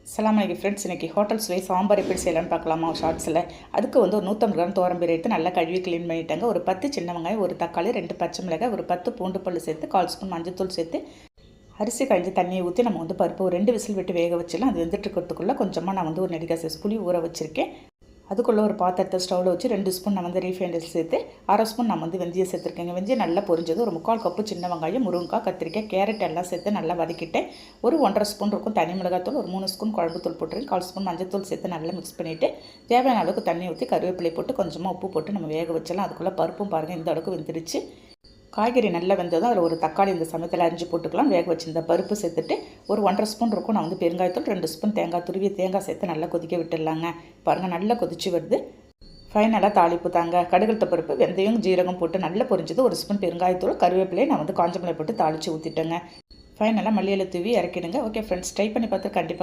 அஸ்ஸலாமு அலைக்கும் ஃப்ரெண்ட்ஸ். இன்றைக்கி ஹோட்டல் சுவை சாம்பார் எப்படி செய்யலான்னு பார்க்கலாமா ஷார்ட்ஸில். அதுக்கு வந்து ஒரு 150 கிராம் துவரம்பருப்பு எடுத்து நல்லா கழுவி க்ளீன் பண்ணிட்டாங்க. ஒரு 10 சின்ன வெங்காயம், ஒரு தக்காளி, 2 பச்சை மிளகாய், ஒரு 10 பூண்டு பல் சேர்த்து 1/4 ஸ்பூன் மஞ்சள்தூள் சேர்த்து அரிசி கழிஞ்சு தண்ணியை ஊற்றி நம்ம வந்து பருப்பு ஒரு 2 விசில் விட்டு வேக வச்சிடலாம். அது வெந்துட்டு இருக்கிறதுக்குள்ளே கொஞ்சமாக நான் வந்து ஒரு நெல்லிக்காய் சைஸ் புளி ஊற வச்சுருக்கேன். அதுக்குள்ளே ஒரு பாத்திரத்தை ஸ்டவ்வில் வச்சு 2 ஸ்பூன் நான் வந்து ரீஃபைண்ட் சேர்த்து 1/2 ஸ்பூன் நான் வந்து வெந்தயம் சேர்த்துருக்கேங்க. வெந்தயம் நல்லா பொரிஞ்சது. ஒரு 3/4 கப்பு சின்ன வெங்காயம், முருங்கைக்காய், கத்திரிக்காய், கேரட் எல்லாம் சேர்த்து நல்லா வதக்கிட்டேன். ஒரு 1/2 ஸ்பூன் இருக்கும் தனி மிளகாத்தூள், ஒரு 3 ஸ்பூன் குழம்பு தூள் போட்டுருக்கேன். 1/4 ஸ்பூன் மஞ்சள் சேர்த்து நல்லா மிக்ஸ் பண்ணிவிட்டு தேவையான அளவுக்கு தண்ணி ஊற்றி கருவேப்பிலை போட்டு கொஞ்சமாக உப்பு போட்டு நம்ம வேக வச்சலாம். அதுக்குள்ளே பருப்பும் பாருங்கள் இந்த அளவுக்கு வெந்துடுச்சு. காய்கறி நல்லா வெந்ததும் அதில் ஒரு தக்காளி இந்த சமயத்தில் அரிஞ்சு போட்டுக்கலாம். வேக வச்சிருந்த பருப்பு சேர்த்துட்டு ஒரு 1/2 ஸ்பூன் இருக்கும் நான் வந்து பெருங்காயத்தூள், 2 ஸ்பூன் தேங்காய் துருவிய தேங்காய் சேர்த்து நல்லா கொதிக்க விட்டுடலாங்க. பாருங்கள் நல்லா கொதிச்சு வருது. ஃபைனலாக தாளிப்பு தாங்க. கடுகுத்த பருப்பு, வெந்தயம், ஜீரகம் போட்டு நல்லா பொரிஞ்சது. ஒரு ஸ்பூன் பெருங்காயத்தூள், கருவேப்பிலையை நான் வந்து காஞ்ச மிளகாய் போட்டு தாளித்து ஊற்றிட்டேங்க. ஃபைனலாக மல்லியில தூவி இறக்கிடுங்க. ஓகே ஃப்ரெண்ட்ஸ், ட்ரை பண்ணி பார்த்து கண்டிப்பாக